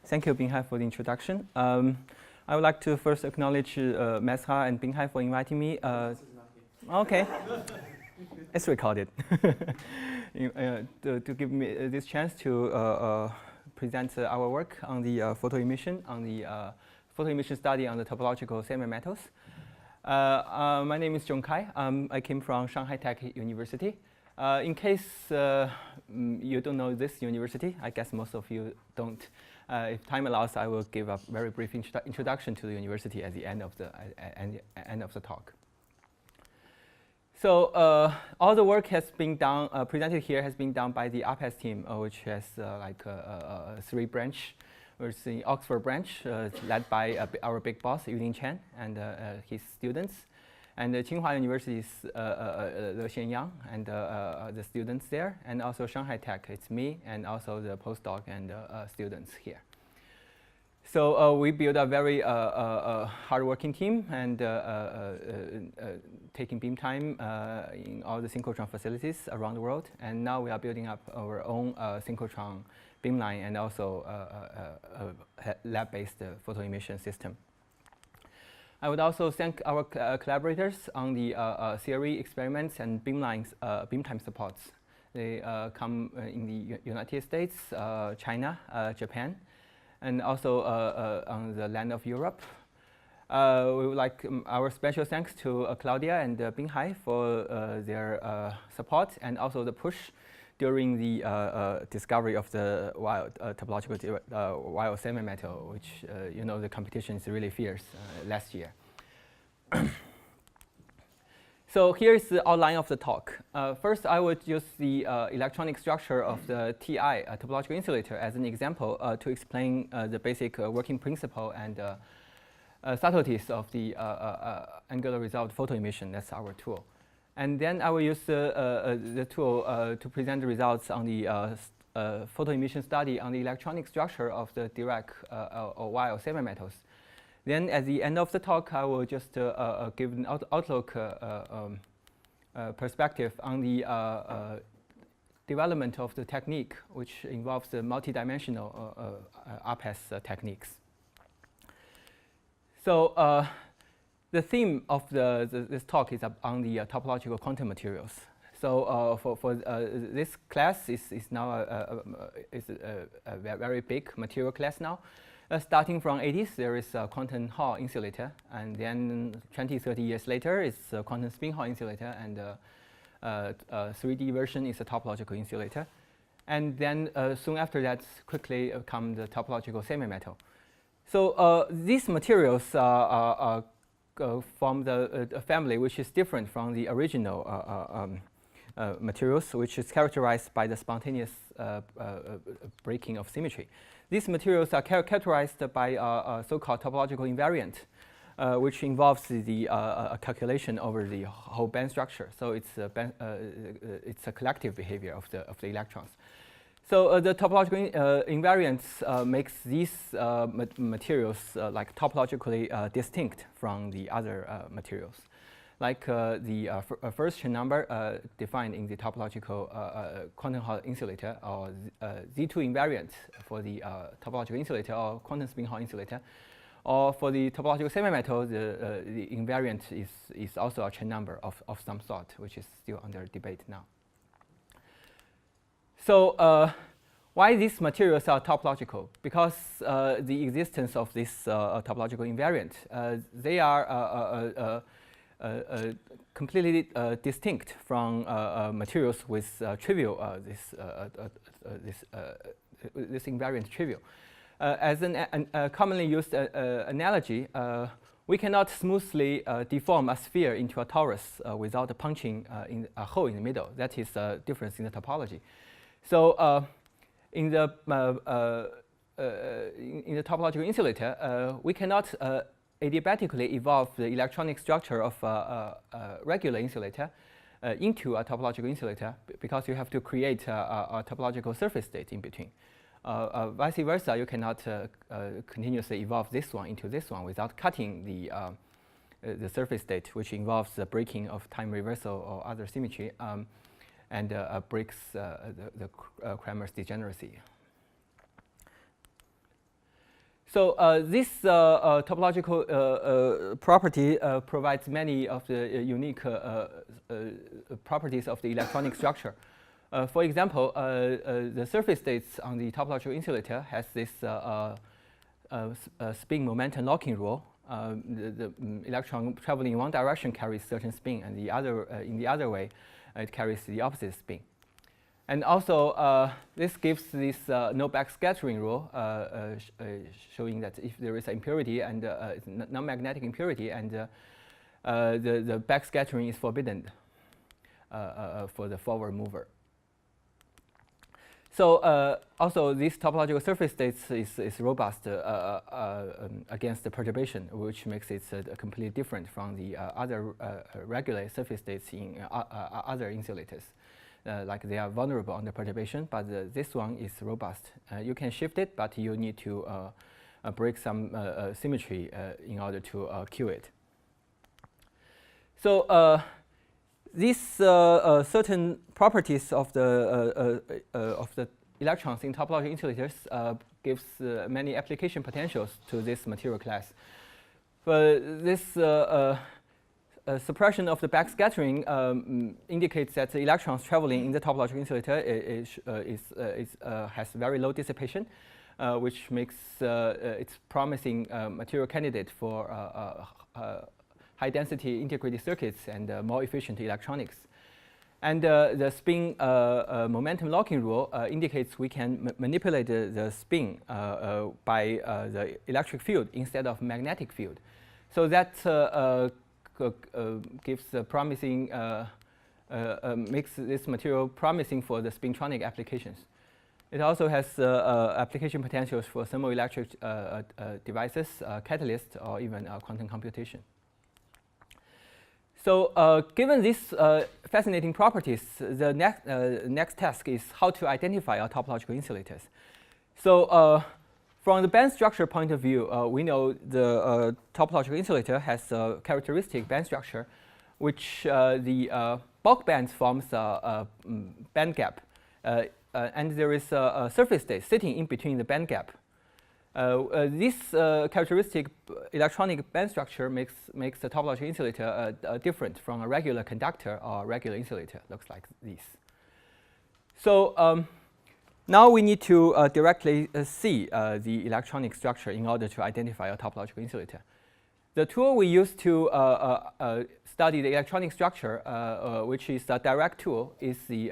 Thank you, Binghai, for the introduction. I would like to first acknowledge Mesha and Binghai for inviting me. Okay, it's recorded. To give me this chance to present our work on the photoemission, study on the topological semimetals. My name is Zhongkai. I came from ShanghaiTech University. In case you don't know this university, I guess most of you don't. If time allows, I will give a very brief introduction to the university at the end of the talk. So all the work has been done, presented here has been done by the ARPES team, which has three branch. It's the Oxford branch, led by our big boss, Yulin Chen, and his students. And Tsinghua University's Le Xianyang and the students there, and also ShanghaiTech, it's me, and also the postdoc and students here. So we built a very hardworking team and taking beam time in all the synchrotron facilities around the world. And now we are building up our own synchrotron beamline and also a lab-based photoemission system. I would also thank our collaborators on the theory experiments and beamlines, beamtime supports. They come in the United States, China, Japan, and also on the land of Europe. We would like our special thanks to Claudia and Binghai for their support and also the push during the discovery of the Weyl topological Weyl semimetal, which you know the competition is really fierce last year. So here's the outline of the talk. First, I would use the electronic structure of the TI, topological insulator, as an example to explain the basic working principle and subtleties of the angular resolved photoemission. That's our tool. And then I will use the tool to present the results on the photoemission study on the electronic structure of the Dirac or Weyl semimetals. Then at the end of the talk, I will just give an outlook perspective on the development of the technique, which involves the multidimensional ARPES techniques. So the theme of this talk is on the topological quantum materials. So for this class is now a very big material class now. Starting from 80s, there is a quantum Hall insulator, and then 20, 30 years later, it's a quantum spin Hall insulator, and 3D version is a topological insulator. And then soon after that, quickly come the topological semimetal. So these materials form the family which is different from the original materials, which is characterized by the spontaneous breaking of symmetry. These materials are characterized by a so-called topological invariant, which involves the calculation over the whole band structure. So it's a collective behavior of the electrons. So the topological invariance makes these materials like topologically distinct from the other materials. Like the first Chen number defined in the topological quantum Hall insulator, or Z2 invariant for the topological insulator, or quantum spin Hall insulator. Or for the topological semimetal, the invariant is also a Chen number of some sort, which is still under debate now. So why these materials are topological? Because the existence of this topological invariant, they are completely distinct from materials with trivial this invariant trivial. As a commonly used analogy, we cannot smoothly deform a sphere into a torus without punching in a hole in the middle. That is a difference in the topology. So in the topological insulator, we cannot adiabatically evolve the electronic structure of a regular insulator into a topological insulator, because you have to create a topological surface state in between. Vice versa, you cannot continuously evolve this one into this one without cutting the surface state, which involves the breaking of time reversal or other symmetry, and breaks the Kramer's degeneracy. So this topological property provides many of the unique properties of the electronic structure. For example, the surface states on the topological insulator has this spin momentum locking rule. The electron traveling in one direction carries certain spin, and the other in the other way, it carries the opposite spin. And also, this gives this no backscattering rule, showing that if there is an impurity and non-magnetic impurity, and the backscattering is forbidden for the forward mover. So also, this topological surface states is robust against the perturbation, which makes it completely different from the other regular surface states in other insulators. Like they are vulnerable under perturbation, but this one is robust. You can shift it, but you need to break some symmetry in order to kill it. So these certain properties of the electrons in topological insulators gives many application potentials to this material class. But this suppression of the backscattering indicates that the electrons traveling in the topological insulator has very low dissipation, which makes it promising material candidate for high-density integrated circuits and more efficient electronics. And the spin momentum locking rule indicates we can manipulate the spin by the electric field instead of magnetic field. So that gives promising, makes this material promising for the spintronic applications. It also has application potentials for thermoelectric devices, catalysts, or even quantum computation. So given these fascinating properties, the next task is how to identify our topological insulators. So from the band structure point of view, we know the topological insulator has a characteristic band structure, which the bulk bands forms a band gap. And there is a surface state sitting in between the band gap. This characteristic electronic band structure makes the topological insulator different from a regular conductor or regular insulator. Looks like this. So now we need to directly see the electronic structure in order to identify a topological insulator. The tool we use to study the electronic structure, which is a Dirac tool, is the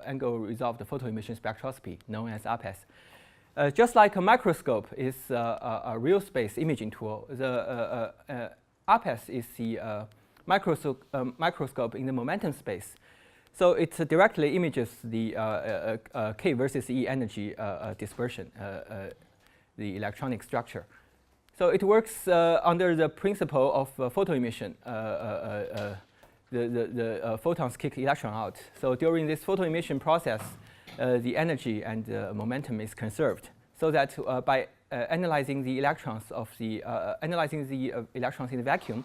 angle-resolved photoemission spectroscopy, known as ARPES. Just like a microscope is a real space imaging tool, the ARPES is the microscope in the momentum space. So it directly images the K versus E energy dispersion, the electronic structure. So it works under the principle of photoemission. The photons kick electron out. So during this photoemission process, the energy and momentum is conserved, so that by analyzing the electrons in the vacuum,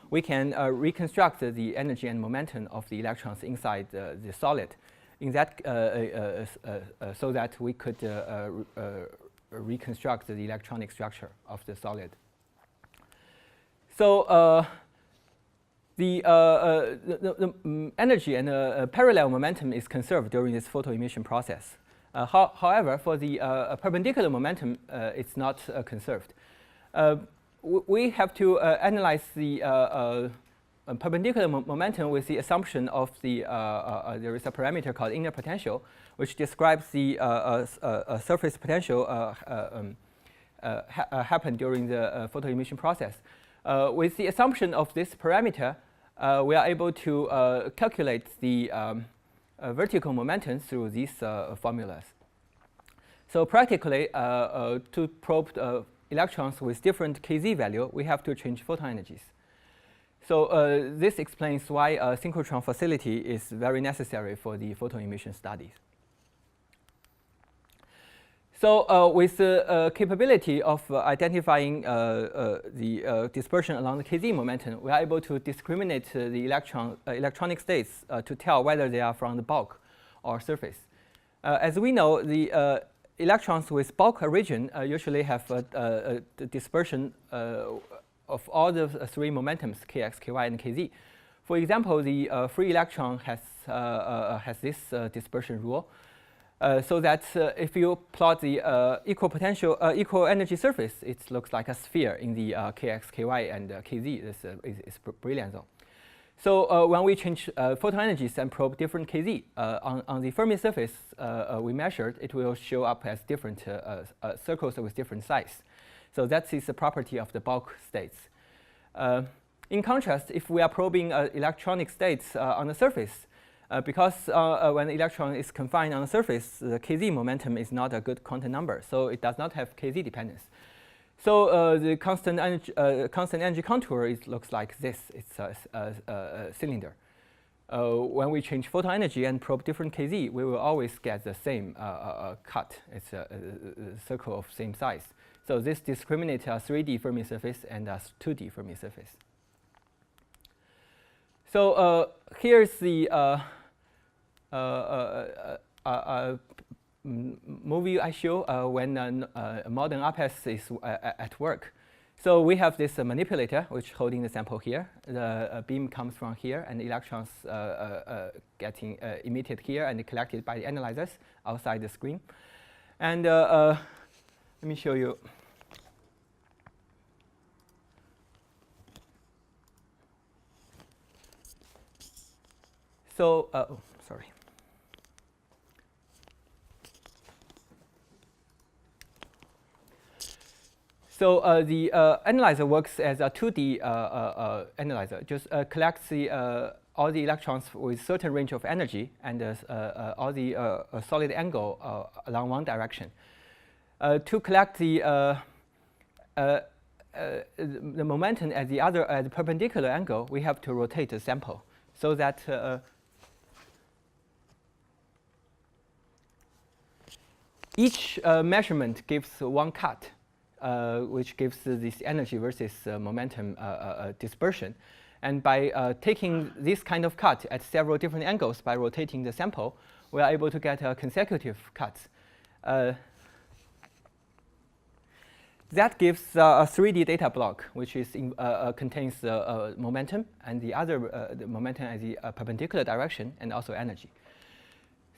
we can reconstruct the energy and momentum of the electrons inside the solid. In that, so that we could reconstruct the electronic structure of the solid. So the energy and parallel momentum is conserved during this photoemission process. However, for the perpendicular momentum, it's not conserved. We have to analyze the perpendicular momentum with the assumption of the there is a parameter called inner potential, which describes the surface potential happen during the photoemission process. With the assumption of this parameter, we are able to calculate the vertical momentum through these formulas. So practically, to probe electrons with different kz value, we have to change photon energies. So this explains why a synchrotron facility is very necessary for the photoemission studies. So with the capability of identifying the dispersion along the kz momentum, we are able to discriminate the electronic states to tell whether they are from the bulk or surface. As we know, the electrons with bulk origin usually have the dispersion of all the three momentums, kx, ky, and kz. For example, the free electron has this dispersion rule, so that if you plot the equal energy surface, it looks like a sphere in the kx, ky, and kz. This is brilliant zone. So when we change photon energies and probe different kz on the Fermi surface we measured, it will show up as different circles with different size. So that is the property of the bulk states. In contrast, if we are probing electronic states on the surface, because when the electron is confined on the surface, the kz momentum is not a good quantum number, so it does not have kz dependence. So the constant energy contour looks like this. It's a cylinder. When we change photon energy and probe different kz, we will always get the same cut. It's a circle of same size. So this discriminates a 3D Fermi surface and a 2D Fermi surface. So here's the movie I show when modern ARPES is at work. So we have this manipulator which holding the sample here. The beam comes from here, and electrons getting emitted here and collected by the analyzers outside the screen. And let me show you. So, oh, sorry. So the analyzer works as a 2D analyzer. Just collects all the electrons with certain range of energy and all the solid angle along one direction. To collect the momentum at the perpendicular angle, we have to rotate the sample so that each measurement gives one cut, which gives this energy versus momentum dispersion. And by taking this kind of cut at several different angles by rotating the sample, we are able to get consecutive cuts. That gives a 3D data block, which is contains momentum and the other the momentum at the perpendicular direction and also energy.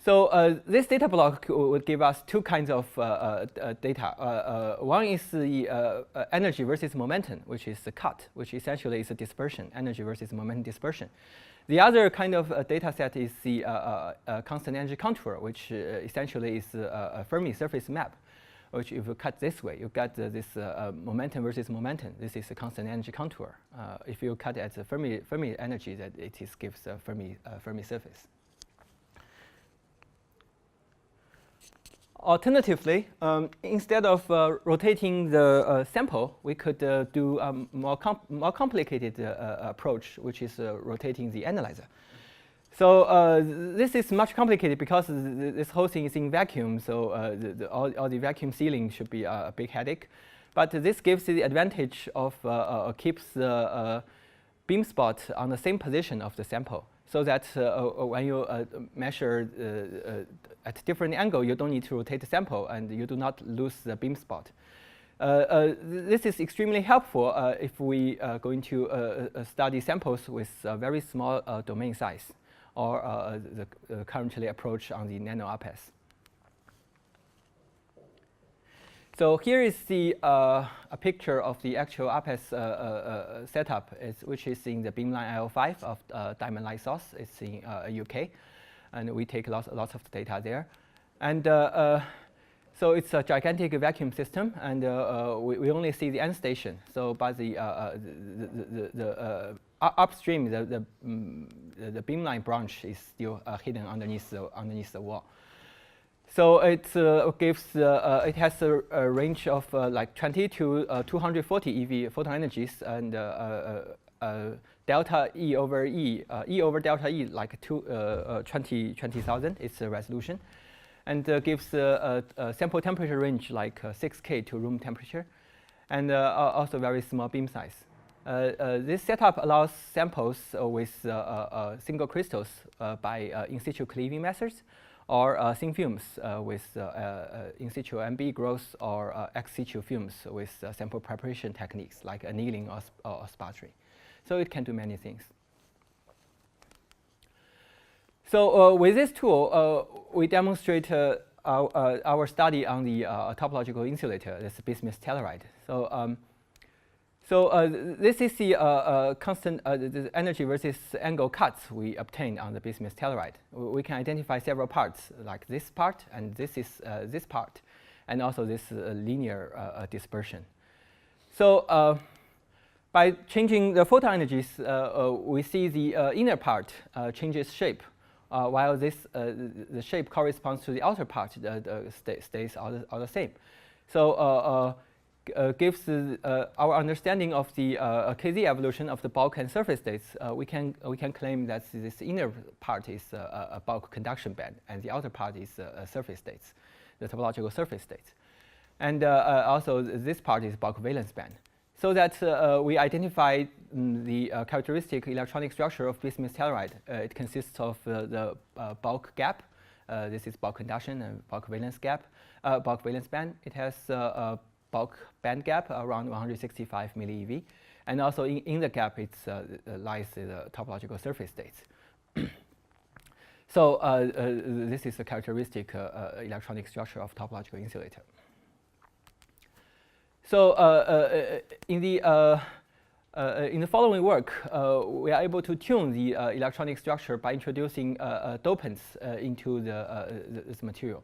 So this data block would give us two kinds of data. One is the energy versus momentum, which is the cut, which essentially is a dispersion, energy versus momentum dispersion. The other kind of data set is the constant energy contour, which essentially is a Fermi surface map, which if you cut this way, you get this momentum versus momentum. This is a constant energy contour. If you cut at the Fermi energy, that it gives a Fermi surface. Alternatively, instead of rotating the sample, we could do a more complicated approach, which is rotating the analyzer. So this is much complicated because this whole thing is in vacuum, so all the vacuum sealing should be a big headache. But this gives the advantage of keeps the beam spot on the same position of the sample, so that when you measure at different angle, you don't need to rotate the sample, and you do not lose the beam spot. This is extremely helpful if we are going to study samples with a very small domain size, or the currently approach on the NanoARPES. So here is the a picture of the actual ARPES setup, which is in the beamline IO5 of diamond light source. It's in UK, and we take lots of data there. And so it's a gigantic vacuum system, and we only see the end station. So by the upstream, the beamline branch is still hidden underneath the wall. So it gives it has a range of like 20 to 240 eV photon energies, and delta E over E over delta E like 20,000 is the resolution, and gives a sample temperature range like 6K to room temperature, and also very small beam size. This setup allows samples with single crystals by in situ cleaving methods, or thin films with in situ MB growth, or ex situ films with sample preparation techniques like annealing or sputtering. So it can do many things. So with this tool, we demonstrate our study on the topological insulator, this bismuth telluride. So this is the constant the energy versus angle cuts we obtained on the bismuth telluride. We can identify several parts, like this part, and this is this part, and also this linear dispersion. So by changing the photon energies, we see the inner part changes shape, while this the shape corresponds to the outer part stays all the same. So gives our understanding of the KZ evolution of the bulk and surface states. We can claim that this inner part is a bulk conduction band, and the outer part is surface states, the topological surface states, and also this part is bulk valence band. So that we identify the characteristic electronic structure of bismuth telluride. It consists of the bulk gap. This is bulk conduction and bulk valence gap, bulk valence band. It has a bulk band gap around 165 millieV, and also in the gap it lies the topological surface states. So this is a characteristic electronic structure of topological insulator. So in the following work, we are able to tune the electronic structure by introducing dopants into this material.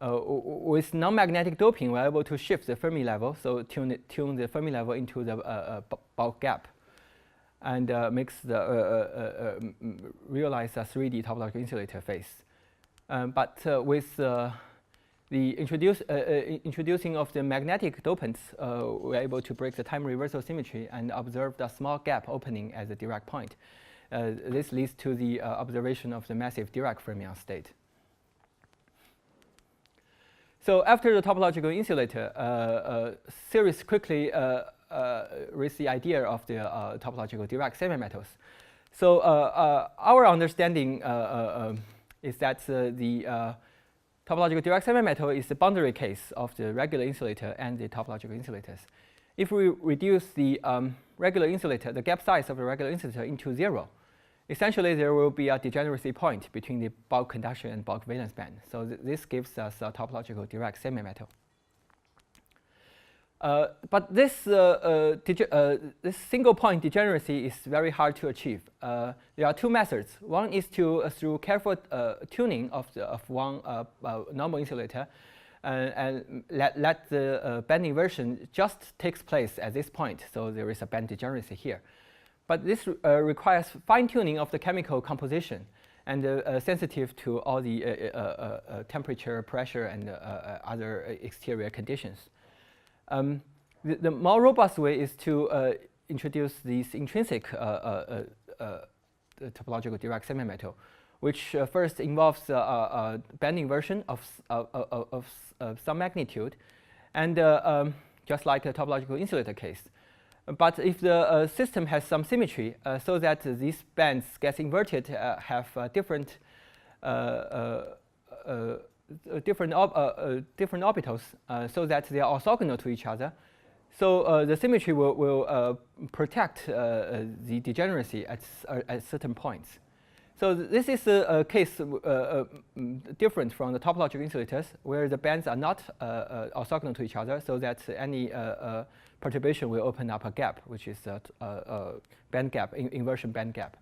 With non-magnetic doping, we are able to shift the Fermi level, so tune the Fermi level into the bulk gap, and realize a 3D topological insulator phase. But with the introducing of the magnetic dopants, we are able to break the time reversal symmetry and observe the small gap opening at the Dirac point. This leads to the observation of the massive Dirac fermion state. So after the topological insulator, series quickly raised the idea of the topological Dirac semimetals. So our understanding is that the topological Dirac semimetal is the boundary case of the regular insulator and the topological insulators. If we reduce the regular insulator, the gap size of the regular insulator into 0, essentially there will be a degeneracy point between the bulk conduction and bulk valence band. So this gives us a topological Dirac semimetal. But this single point degeneracy is very hard to achieve. There are two methods. One is through careful tuning of one normal insulator, and let the band inversion just takes place at this point. So there is a band degeneracy here. But this requires fine-tuning of the chemical composition and sensitive to all the temperature, pressure, and other exterior conditions. The more robust way is to introduce this intrinsic topological Dirac semimetal, which first involves band inversion of some magnitude, and just like a topological insulator case. But if the system has some symmetry, so that these bands get inverted, have different orbitals, so that they are orthogonal to each other. So the symmetry will protect the degeneracy at certain points. So this is a case different from the topological insulators, where the bands are not orthogonal to each other, so that any perturbation will open up a gap, which is a band gap, inversion band gap.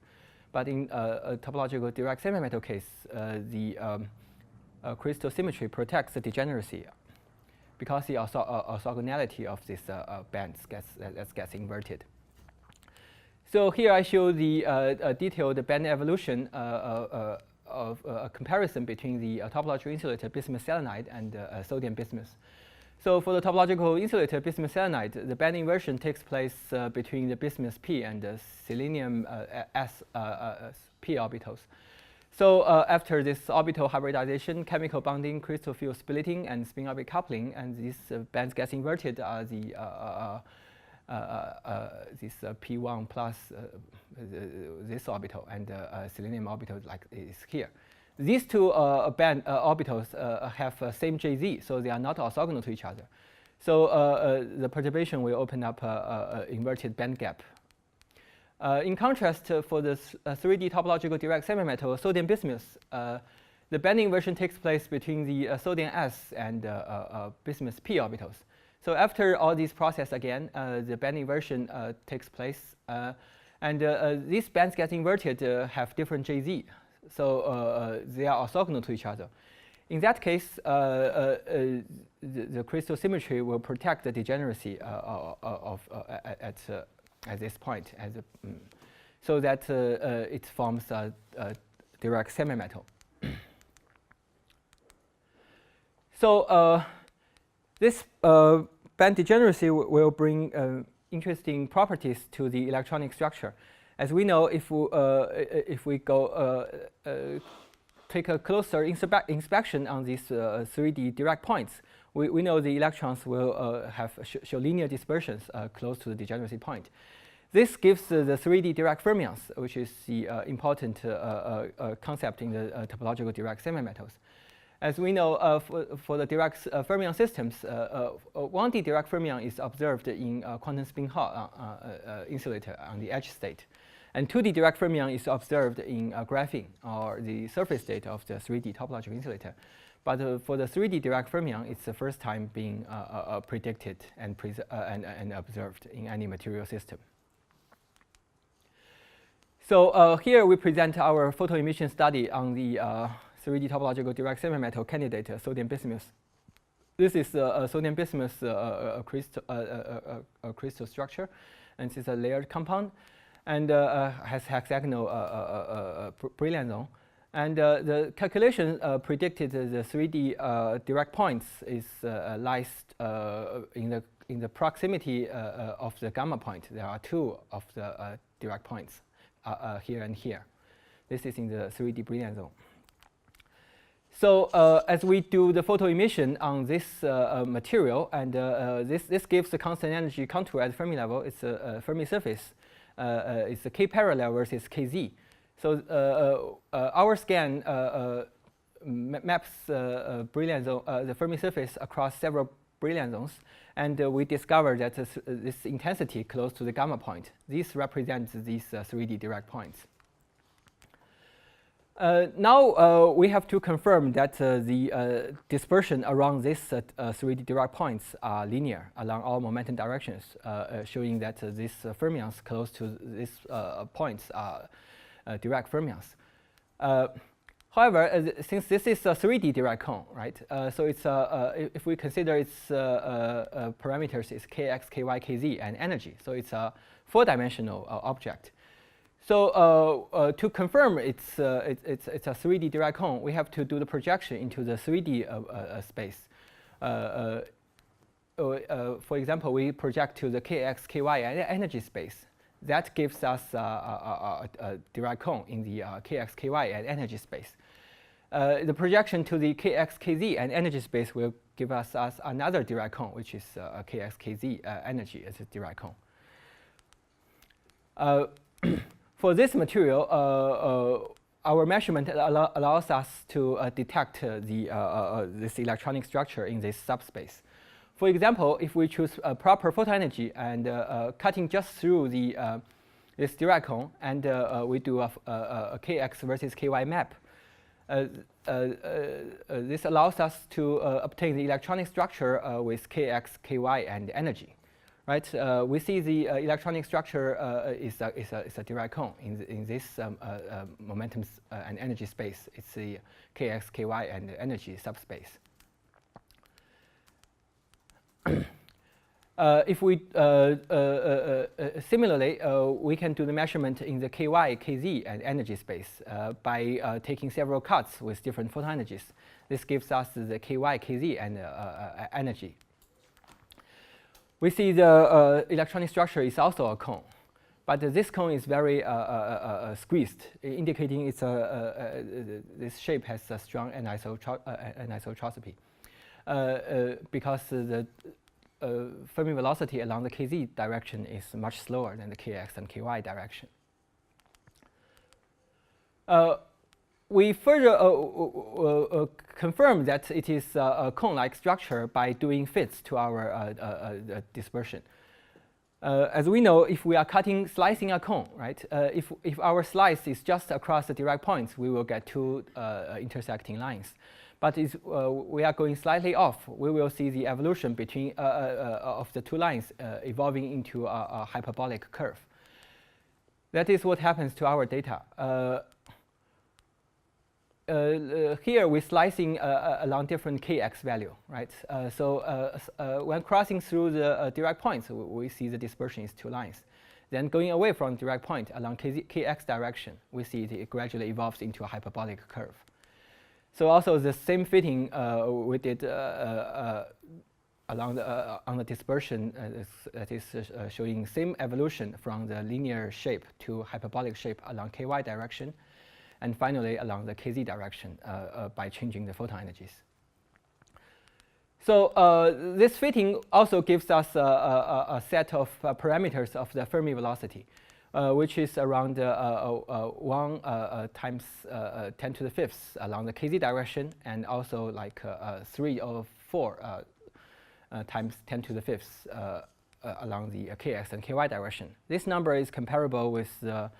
But in a topological Dirac semimetal case, the crystal symmetry protects the degeneracy, because the orthogonality of these bands gets inverted. So here I show the detailed band evolution of a comparison between the topological insulator bismuth selenide and sodium bismuth. So for the topological insulator bismuth selenide, the band inversion takes place between the bismuth p and the selenium s p orbitals. So after this orbital hybridization, chemical bonding, crystal field splitting, and spin-orbit coupling, and these bands get inverted are the this p1 plus this orbital, and selenium orbital like is here. These two band orbitals have same JZ, so they are not orthogonal to each other. So the perturbation will open up inverted band gap. In contrast, for the 3D topological Dirac semimetal sodium bismuth, the band inversion takes place between the sodium S and bismuth P orbitals. So after all these processes again, the band inversion takes place, and these bands get inverted have different JZ. So they are orthogonal to each other. In that case, the crystal symmetry will protect the degeneracy at this point, so that it forms a Dirac semimetal. So this band degeneracy will bring interesting properties to the electronic structure. As we know, if we go take a closer inspection on these 3D Dirac points, we know the electrons will show linear dispersions close to the degeneracy point. This gives the 3D Dirac fermions, which is the important concept in the topological Dirac semimetals. As we know, for the Dirac fermion systems, 1D Dirac fermion is observed in quantum spin Hall insulator on the edge state. And 2D Dirac fermion is observed in graphene, or the surface state of the 3D topological insulator. But for the 3D Dirac fermion, it's the first time being predicted and observed in any material system. So here we present our photoemission study on the 3D topological Dirac semimetal candidate, sodium bismuth. This is a sodium bismuth crystal structure, and this is a layered compound, and has hexagonal brilliant zone. And the calculation predicted the 3D Dirac points is lies in the proximity of the gamma point. There are two of the Dirac points here and here. This is in the 3D brilliant zone. So as we do the photoemission on this material, and this gives the constant energy contour at Fermi level. It's a Fermi surface. It's the K parallel versus KZ. So our scan maps brilliant zone, the Fermi surface across several brilliant zones, and we discovered that this intensity close to the gamma point. This represents these 3D Dirac points. Now we have to confirm that the dispersion around these 3D Dirac points are linear along all momentum directions, showing that these fermions close to these points are Dirac fermions. However, since this is a 3D Dirac cone, right? So it's if we consider its parameters is kx, ky, kz, and energy, so it's a four-dimensional object. So to confirm it's a 3D Dirac cone, we have to do the projection into the 3D space. For example, we project to the kx, ky, and energy space. That gives us a Dirac cone in the kx, ky, and energy space. The projection to the kx, kz, and energy space will give us another Dirac cone, which is kx, kz energy as a Dirac cone. For this material, our measurement allows us to detect this electronic structure in this subspace. For example, if we choose a proper photoenergy and cutting just through this Dirac cone, and we do a kx versus ky map, this allows us to obtain the electronic structure with kx, ky, and energy. Right? We see the electronic structure is a Dirac cone in this momentum and energy space. It's the kx, ky, and energy subspace. If we similarly, we can do the measurement in the ky, kz, and energy space by taking several cuts with different photoenergies. This gives us the ky, kz, and energy. We see the electronic structure is also a cone, but this cone is very squeezed, indicating it's this shape has a strong anisotropy because the Fermi velocity along the kz direction is much slower than the kx and ky direction. we further confirm that it is a cone-like structure by doing fits to our dispersion. As we know, if we are slicing a cone, right? If our slice is just across the Dirac points, we will get two intersecting lines. But if we are going slightly off, we will see the evolution between of the two lines evolving into a hyperbolic curve. That is what happens to our data. Here we're slicing along different kx value, right? When crossing through the Dirac points, we see the dispersion is two lines. Then going away from the Dirac point along kx direction, we see it gradually evolves into a hyperbolic curve. So also the same fitting we did along on the dispersion that is showing same evolution from the linear shape to hyperbolic shape along ky direction, and finally along the kz direction by changing the photon energies. So this fitting also gives us a set of parameters of the Fermi velocity, which is around 1 times 10 to the fifth along the kz direction, and also like 3 or 4 times 10 to the fifth along the kx and ky direction. This number is comparable with the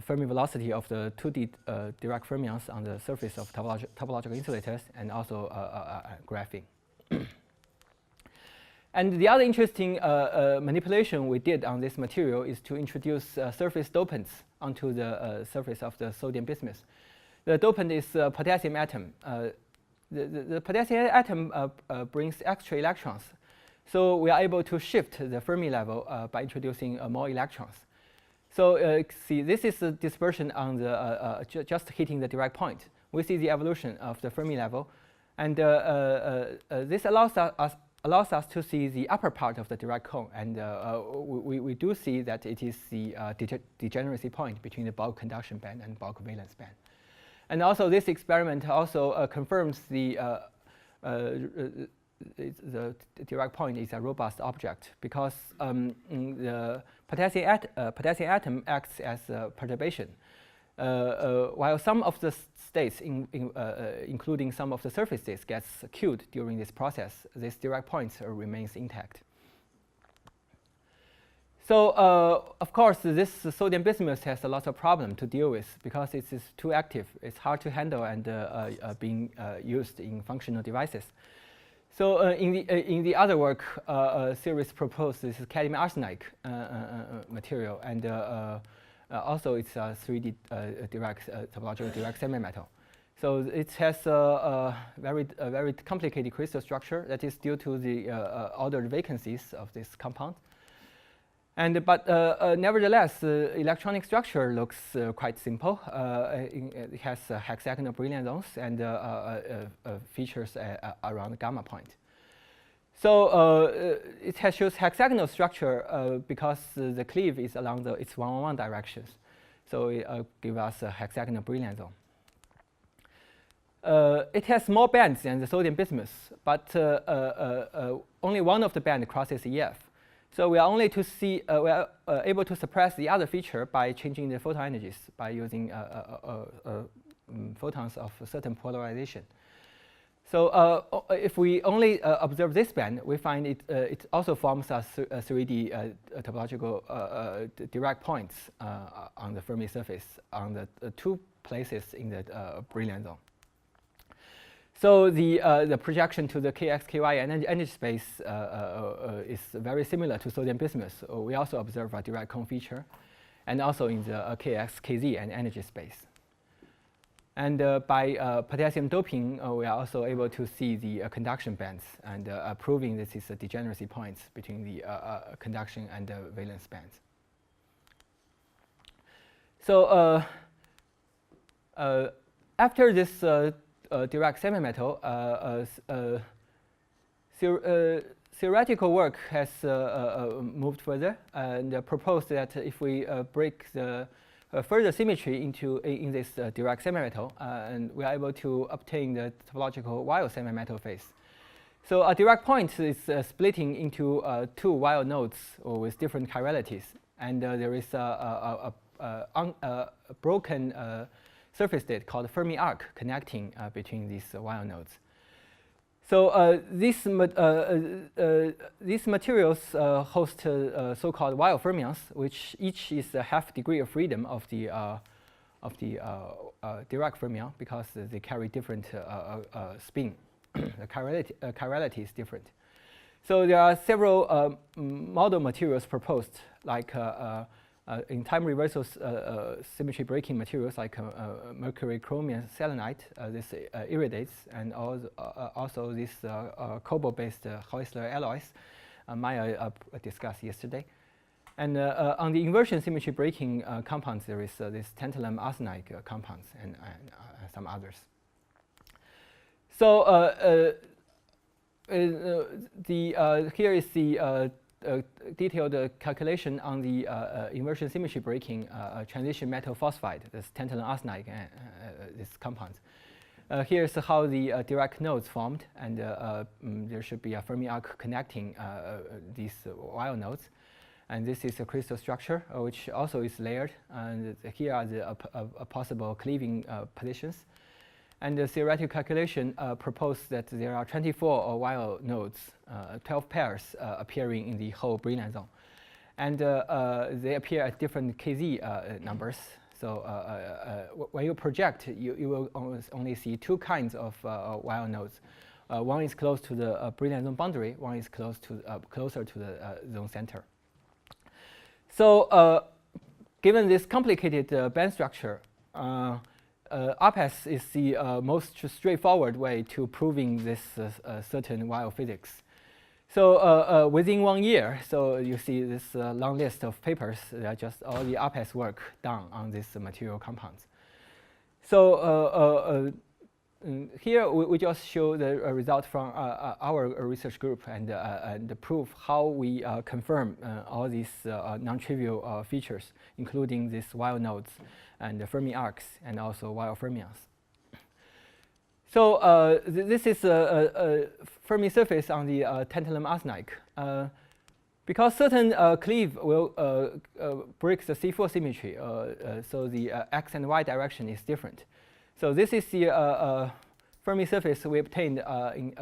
Fermi velocity of the 2D Dirac fermions on the surface of topological insulators, and also graphene. And the other interesting manipulation we did on this material is to introduce surface dopants onto the surface of the sodium bismuth. The dopant is a potassium atom. The potassium atom brings extra electrons. So we are able to shift the Fermi level by introducing more electrons. So see, this is the dispersion on the just hitting the Dirac point. We see the evolution of the Fermi level, and this allows us to see the upper part of the Dirac cone, and we do see that it is the degeneracy point between the bulk conduction band and bulk valence band. And also this experiment also confirms the Dirac point is a robust object, because the potassium atom acts as a perturbation. While some of the states, including some of the surface states, gets killed during this process, this Dirac point remains intact. So of course, this sodium bismuth has a lot of problems to deal with because it is too active. It's hard to handle and being used in functional devices. So in the other work, series proposed this is cadmium arsenic material, and also it's a 3D Dirac topological Dirac semimetal. So it has a very complicated crystal structure that is due to the ordered vacancies of this compound. But nevertheless, the electronic structure looks quite simple. It has hexagonal brilliant zones and features around the gamma point. So it shows hexagonal structure because the cleave is along its 1-on-1 directions. So it gives us a hexagonal brilliant zone. It has more bands than the sodium bismuth, but only one of the bands crosses EF. So we are able to suppress the other feature by changing the photon energies by using photons of a certain polarization. So if we only observe this band, we find it also forms a 3D topological Dirac points on the Fermi surface on the 2 places in the brilliant zone. So the projection to the kx, ky energy space is very similar to sodium bismuth. We also observe a Dirac cone feature, and also in the kx, kz and energy space. And by potassium doping, we are also able to see the conduction bands, and proving this is a degeneracy points between the conduction and the valence bands. So after this Dirac semimetal, theoretical work has moved further and proposed that if we break the further symmetry in this Dirac semimetal, and we are able to obtain the topological Weyl semimetal phase. So a Dirac point is splitting into 2 Weyl nodes with different chiralities, and there is a broken surface state called Fermi Arc connecting between these Weyl nodes. So these materials host so-called Weyl fermions, which each is a half degree of freedom of the Dirac fermion because they carry different spin. The chirality is different. So there are several model materials proposed, like in time reversal symmetry breaking materials like mercury chromium selenite, this iridates, and also these cobalt-based Heusler alloys Maya discussed yesterday. And on the inversion symmetry breaking compounds, there is this tantalum arsenide compounds and some others. So here is the detailed calculation on the inversion symmetry breaking transition metal phosphide, this tantalum arsenide, these compounds. Here's how the Dirac nodes formed, and there should be a Fermi arc connecting these Weyl nodes. And this is a crystal structure, which also is layered. And here are the possible cleaving positions. And the theoretical calculation proposed that there are 24 Weyl nodes, 12 pairs appearing in the whole Brillouin zone. And they appear at different Kz numbers. So when you project, you will only see two kinds of Weyl nodes. One is close to the Brillouin zone boundary, one is closer to the zone center. So given this complicated band structure, ARPES is the most straightforward way to proving this certain Weyl physics. So within 1 year, so you see this long list of papers that are just all the ARPES work done on these material compounds. So here we just show the result from our research group and prove how we confirm all these non-trivial features, including these Weyl nodes and the Fermi arcs and also Weyl fermions. So this is a Fermi surface on the tantalum arsenide. Because certain cleave will break the C4 symmetry, so the x and y direction is different. So this is the Fermi surface we obtained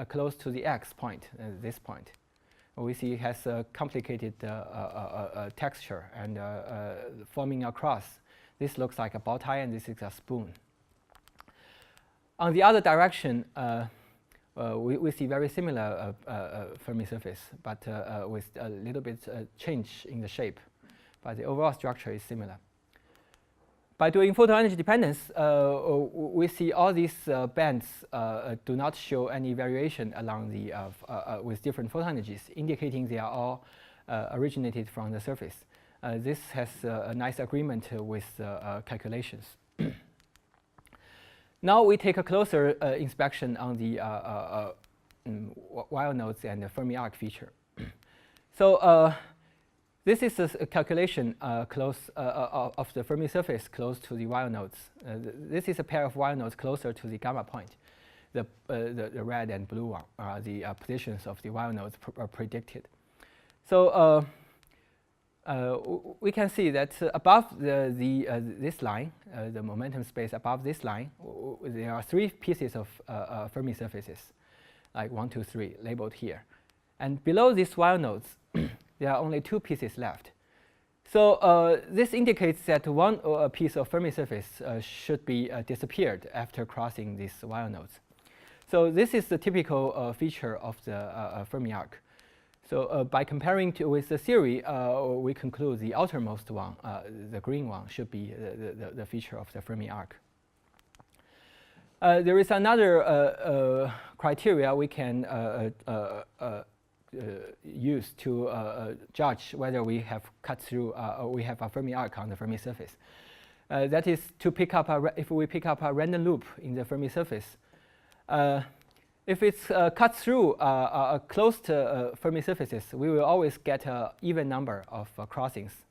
close to the x point, this point. We see it has a complicated texture and forming a cross. This looks like a bow tie, and this is a spoon. On the other direction, we see very similar Fermi surface, but with a little bit change in the shape. But the overall structure is similar. By doing photoenergy dependence, we see all these bands do not show any variation along the with different photoenergies, indicating they are all originated from the surface. This has a nice agreement with calculations. Now we take a closer inspection on the Weyl nodes and the Fermi arc feature. So this is a calculation of the Fermi surface close to the Weyl nodes. This is a pair of Weyl nodes closer to the gamma point. The red and blue one are the positions of the Weyl nodes predicted. So we can see that above this line, the momentum space above this line, there are 3 pieces of Fermi surfaces, like 1, 2, 3, labeled here. And below these Weyl nodes, there are only 2 pieces left. So this indicates that one piece of Fermi surface should be disappeared after crossing these Weyl nodes. So this is the typical feature of the Fermi arc. So by comparing with the theory, we conclude the outermost one, the green one, should be the feature of the Fermi arc. There is another criteria we can use to judge whether we have cut through, we have a Fermi arc on the Fermi surface. That is to pick up if we pick up a random loop in the Fermi surface. If it's cut through closed Fermi surfaces, we will always get an even number of crossings.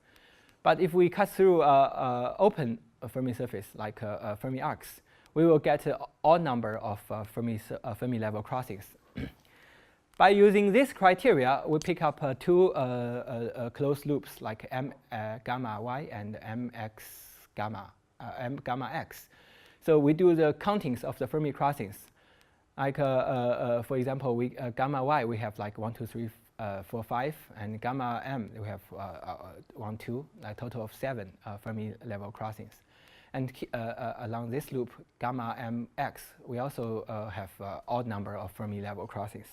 But if we cut through open Fermi surface, like Fermi arcs, we will get an odd number of Fermi level crossings. By using this criteria, we pick up 2 closed loops, like M gamma y and M gamma x. So we do the countings of the Fermi crossings. Like for example, gamma Y we have like 1, 2, 3, 4, 5, and gamma M we have 1, 2, a total of 7 Fermi level crossings. And along this loop, gamma MX, we also have odd number of Fermi level crossings.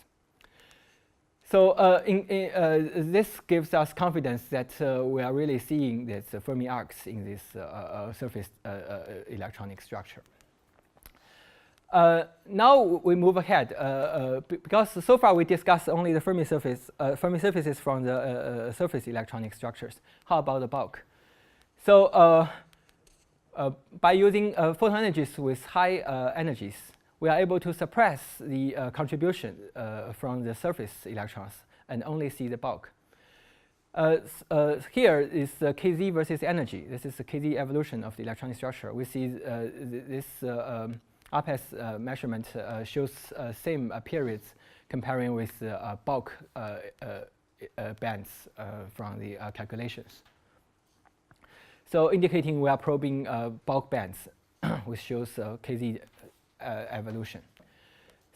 So this gives us confidence that we are really seeing these Fermi arcs in this surface electronic structure. Now we move ahead because so far we discussed only the Fermi surfaces from the surface electronic structures. How about the bulk? So by using photon energies with high energies, we are able to suppress the contribution from the surface electrons and only see the bulk. Here is the Kz versus energy. This is the Kz evolution of the electronic structure. We see this ARPES measurement shows same periods comparing with bulk bands from the calculations. So indicating we are probing bulk bands, which shows Kz evolution.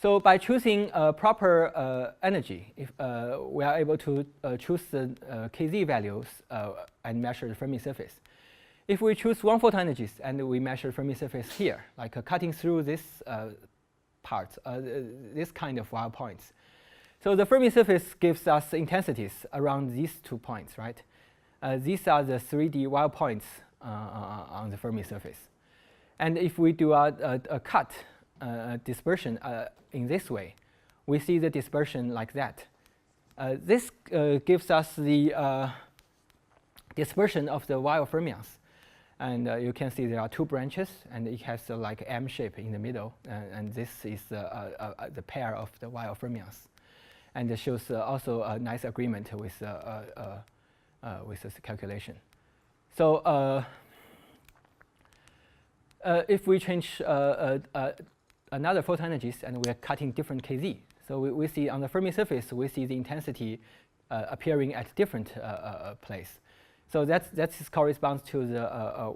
So by choosing proper energy, if we are able to choose the Kz values and measure the Fermi surface. If we choose one photon energies and we measure Fermi surface here, like cutting through this part, this kind of Weyl points. So the Fermi surface gives us intensities around these 2 points, right? These are the 3D Weyl points on the Fermi surface. And if we do a cut dispersion in this way, we see the dispersion like that. This gives us the dispersion of the Weyl fermions. And you can see there are 2 branches, and it has like M shape in the middle. And this is the pair of the Weyl fermions. And it shows also a nice agreement with this calculation. So if we change another photon energies and we are cutting different Kz, so we see on the Fermi surface, we see the intensity appearing at different place. So that corresponds to the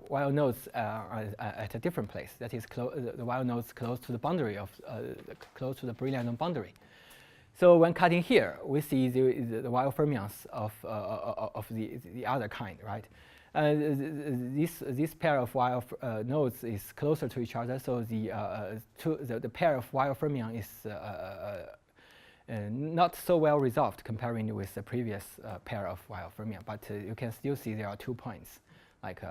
Weyl nodes at a different place. That is the Weyl nodes close to the boundary of close to the Brillouin boundary. So when cutting here, we see the Weyl fermions of the other kind, right? This pair of Weyl nodes is closer to each other, so the pair of Weyl fermion is not so well resolved comparing with the previous pair of Weyl fermion, but you can still see there are 2 points, like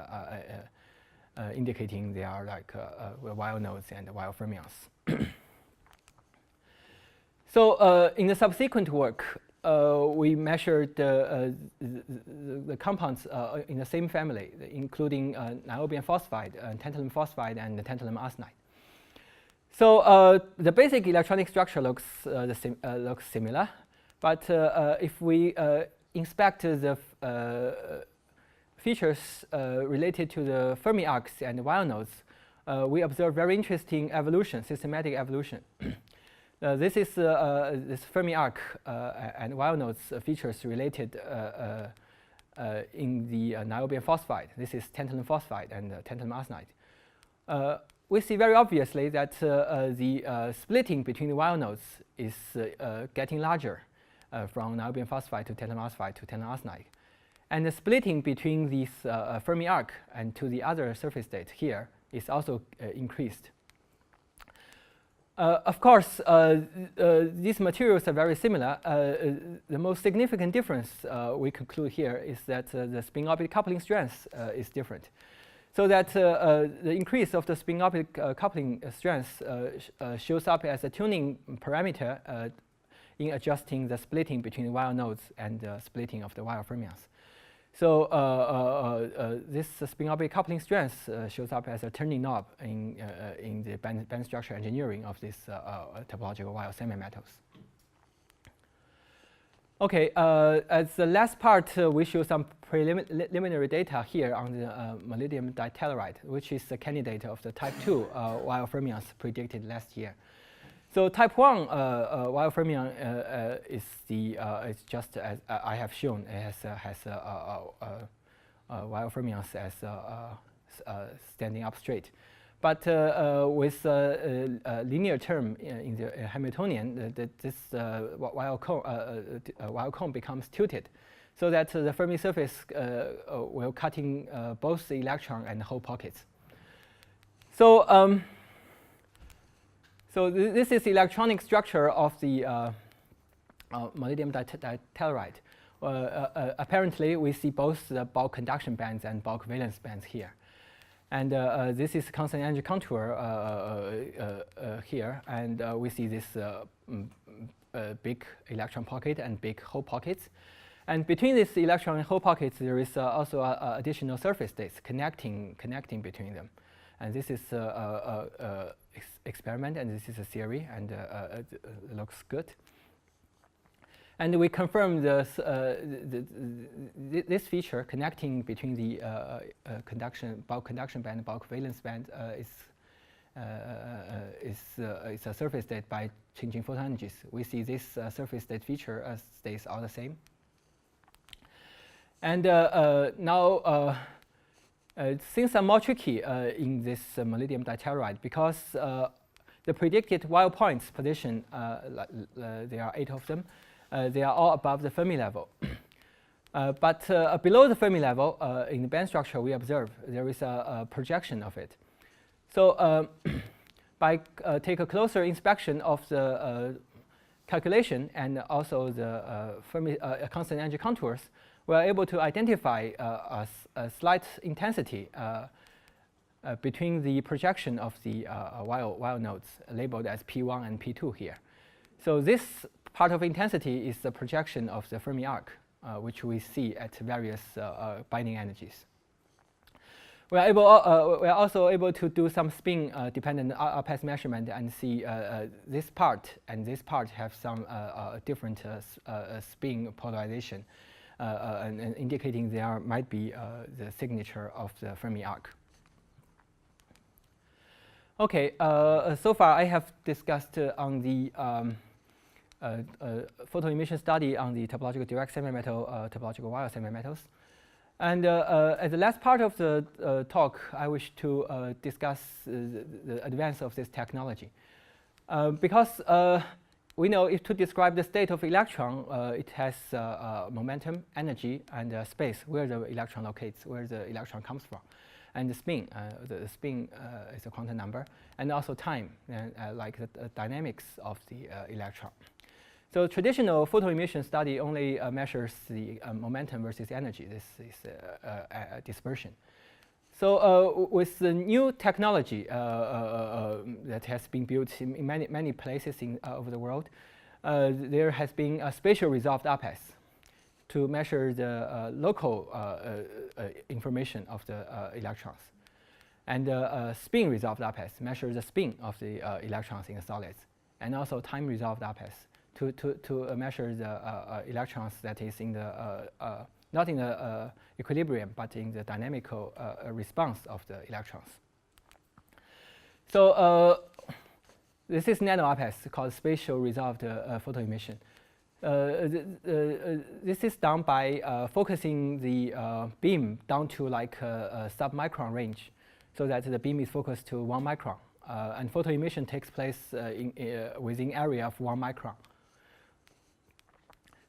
indicating they are like Weyl nodes and Weyl fermions. So in the subsequent work, we measured the compounds in the same family, including niobium phosphide, tantalum phosphide, and tantalum arsenide. So the basic electronic structure looks similar, but if we inspect the features related to the Fermi arcs and Weyl nodes, we observe very interesting evolution, systematic evolution. This is this Fermi arc and Weyl nodes features related in the niobium phosphide. This is tantalum phosphide and tantalum arsenide. We see very obviously that the splitting between the Weyl nodes is getting larger from niobium phosphide to tantalum arsenide to tantalum arsenide. And the splitting between these Fermi arc and to the other surface state here is also increased. Of course, these materials are very similar. The most significant difference we conclude here is that the spin-orbit coupling strength is different. So that the increase of the spin-orbit coupling strength shows up as a tuning parameter in adjusting the splitting between the Weyl nodes and the splitting of the Weyl fermions. So this spin-orbit coupling strength shows up as a turning knob in the band structure engineering of this topological Weyl semimetals. Okay, as the last part, we show some preliminary data here on the molybdenum ditelluride, which is the candidate of the type 2 Weyl fermions predicted last year. So type 1 Weyl fermion is it's just as I have shown. It has Weyl fermions as standing up straight. But with a linear term in the Hamiltonian, this Weyl cone becomes tilted, so that the Fermi surface will cutting both the electron and hole pockets. So, this is the electronic structure of the molybdenum ditelluride. Apparently, we see both the bulk conduction bands and bulk valence bands here. And this is constant energy contour here, and we see this big electron pocket and big hole pockets. And between this electron and hole pockets, there is also additional surface states connecting between them. And this is experiment, and this is a theory, and it looks good. And we confirm this feature connecting between the bulk conduction band and bulk valence band is a surface state by changing photon energies. We see this surface state feature stays all the same. And now things are more tricky in this molybdenum ditelluride because the predicted Weyl points position, there are 8 of them, they are all above the Fermi level. But below the Fermi level, in the band structure, we observe there is a projection of it. So by take a closer inspection of the calculation and also the Fermi constant energy contours, we are able to identify a slight intensity between the projection of the Weyl nodes labeled as P1 and P2 here. So this part of intensity is the projection of the Fermi arc, which we see at various binding energies. We are also able to do some spin-dependent ARPES measurement and see this part and this part have some different spin polarization, and indicating there might be the signature of the Fermi arc. Okay, so far I have discussed on the photoemission study on the topological Dirac semimetal, topological Weyl semimetals. And as the last part of the talk, I wish to discuss the advance of this technology. Because we know if to describe the state of electron, it has momentum, energy, and space, where the electron locates, where the electron comes from. And the spin, the spin is a quantum number, and also time, like the dynamics of the electron. So traditional photoemission study only measures the momentum versus energy. This is dispersion. So with the new technology that has been built in many places over the world, there has been a spatial resolved ARPES to measure the local information of the electrons. And spin resolved ARPES measures the spin of the electrons in the solids. And also time resolved ARPES to measure the electrons that is in the not in the equilibrium, but in the dynamical response of the electrons. So this is NanoARPES called spatial resolved photoemission. This is done by focusing the beam down to like a sub-micron range, so that the beam is focused to 1 micron. And photoemission takes place within area of 1 micron,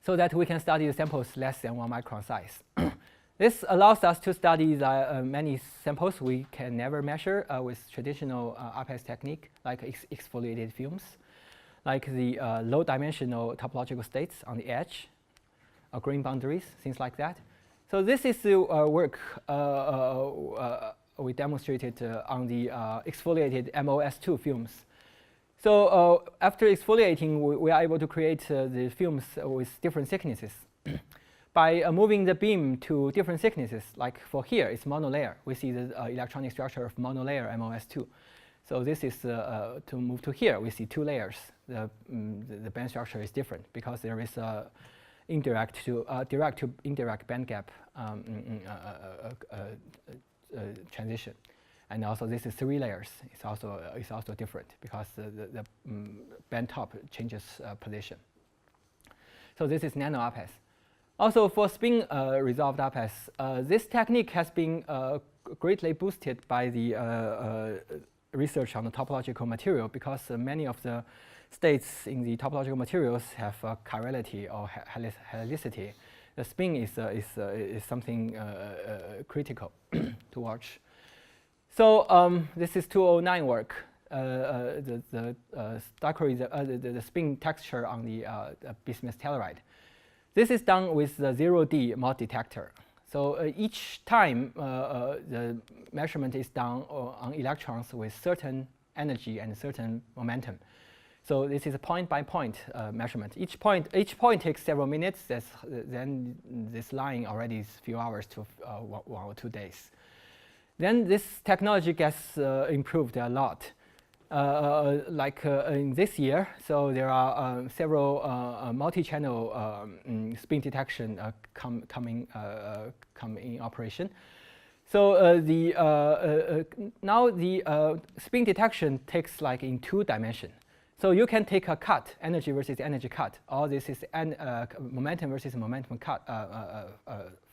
so that we can study the samples less than 1 micron size. This allows us to study the many samples we can never measure with traditional ARPES technique, like exfoliated films, like the low-dimensional topological states on the edge, or grain boundaries, things like that. So this is the work we demonstrated on the exfoliated MOS2 films. So after exfoliating, we are able to create the films with different thicknesses. By moving the beam to different thicknesses, like for here, it's monolayer. We see the electronic structure of monolayer MOS2. So this is to move to here, we see 2 layers. The band structure is different because there is a direct to indirect band gap transition. And also this is 3 layers. It's also different because the band top changes position. So this is NanoARPES. Also for spin resolved ARPES, this technique has been greatly boosted by the research on the topological material, because many of the states in the topological materials have chirality or helicity. The spin is something critical to watch. So this is 209 work. The spin texture on the bismuth telluride. This is done with the 0D MoTe detector. So each time the measurement is done on electrons with certain energy and certain momentum. So this is a point-by-point measurement. Each point takes several minutes. Then this line already is a few hours to 1 or 2 days. Then this technology gets improved a lot. Like in this year, so there are several multi-channel spin detection come in operation. So now the spin detection takes like in 2 dimensions. So you can take a cut, energy versus energy cut, or this is momentum versus momentum cut,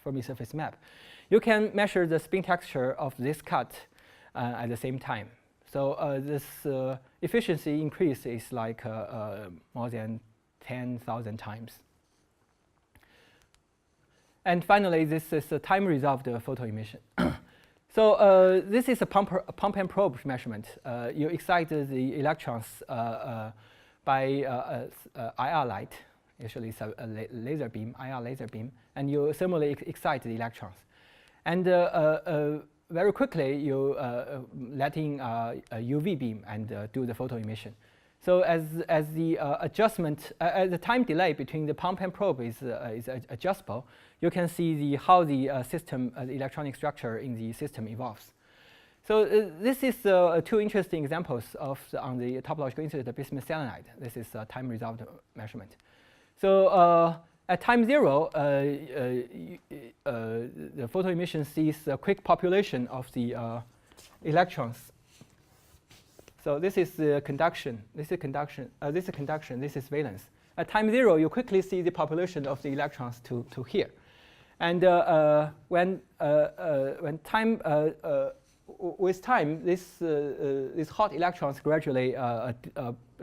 Fermi surface map. You can measure the spin texture of this cut at the same time. So this efficiency increase is like more than 10,000 times. And finally, this is a time-resolved photo emission. So this is a pump and probe measurement. You excite the electrons by IR light, usually it's a laser beam, IR laser beam, and you thermally excite the electrons. And very quickly, you let in a UV beam and do the photo emission. So as the adjustment, as the time delay between the pump and probe is adjustable, you can see how the system, the electronic structure in the system evolves. So this is 2 interesting examples on the topological insulator bismuth selenide. This is a time-resolved measurement. So at time 0, the photo emission sees a quick population of the electrons. So this is conduction. This is conduction. This is conduction. This is valence. At time 0, you quickly see the population of the electrons to here. And when time with time, these hot electrons gradually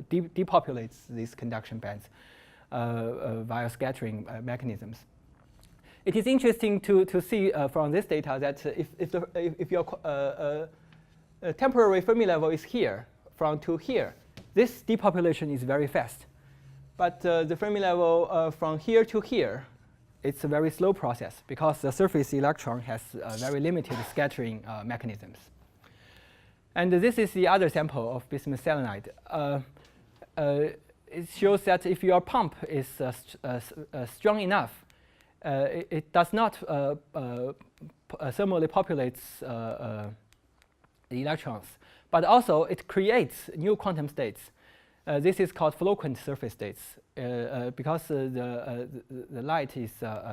depopulates these conduction bands via scattering mechanisms. It is interesting to see from this data that if your temporary Fermi level is here, from to here, this depopulation is very fast. But the Fermi level from here to here, it's a very slow process because the surface electron has very limited scattering mechanisms. And this is the other sample of bismuth selenide. It shows that if your pump is strong enough, it does not thermally populates the electrons, but also it creates new quantum states. This is called floquant surface states because the light is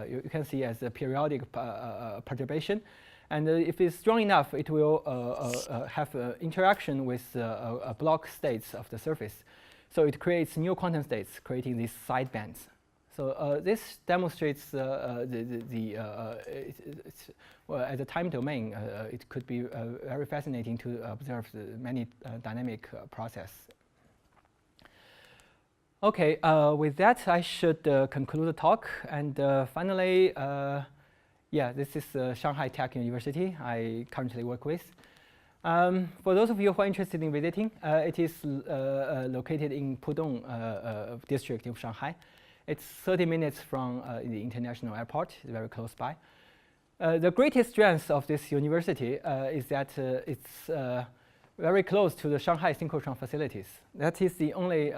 you can see as a periodic perturbation, and if it's strong enough, it will have interaction with block states of the surface. So it creates new quantum states, creating these side bands. So this demonstrates well, as a time domain, it could be very fascinating to observe the many dynamic process. Okay, with that, I should conclude the talk. And finally, yeah, this is ShanghaiTech University I currently work with. For those of you who are interested in visiting, it is located in Pudong district of Shanghai. It's 30 minutes from the international airport, very close by. The greatest strength of this university is that it's very close to the Shanghai Synchrotron facilities. That is the only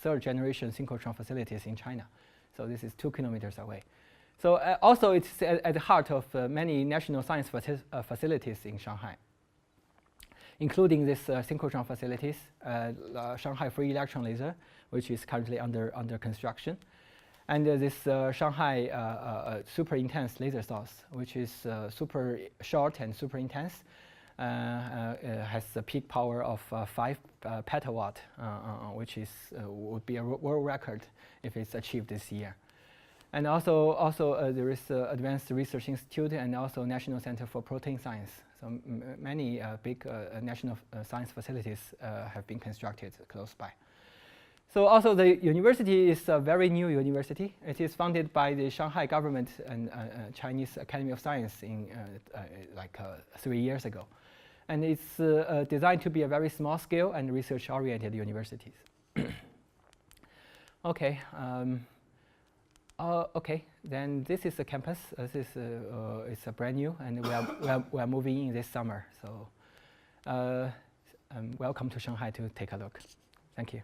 third generation synchrotron facilities in China. So this is 2 kilometers away. So also it's at the heart of many national science facilities in Shanghai, including this synchrotron facilities, Shanghai Free Electron Laser, which is currently under construction, and this Shanghai super intense laser source, which is super short and super intense, has a peak power of 5 petawatt, which is would be a world record if it's achieved this year. And also there is Advanced Research Institute and also National Center for Protein Science. So many big national science facilities have been constructed close by. So also the university is a very new university. It is founded by the Shanghai government and Chinese Academy of Science in 3 years ago. And it's designed to be a very small scale and research-oriented university. Okay. Okay, then this is the campus. It's a brand new, and we are moving in this summer. So welcome to Shanghai to take a look. Thank you.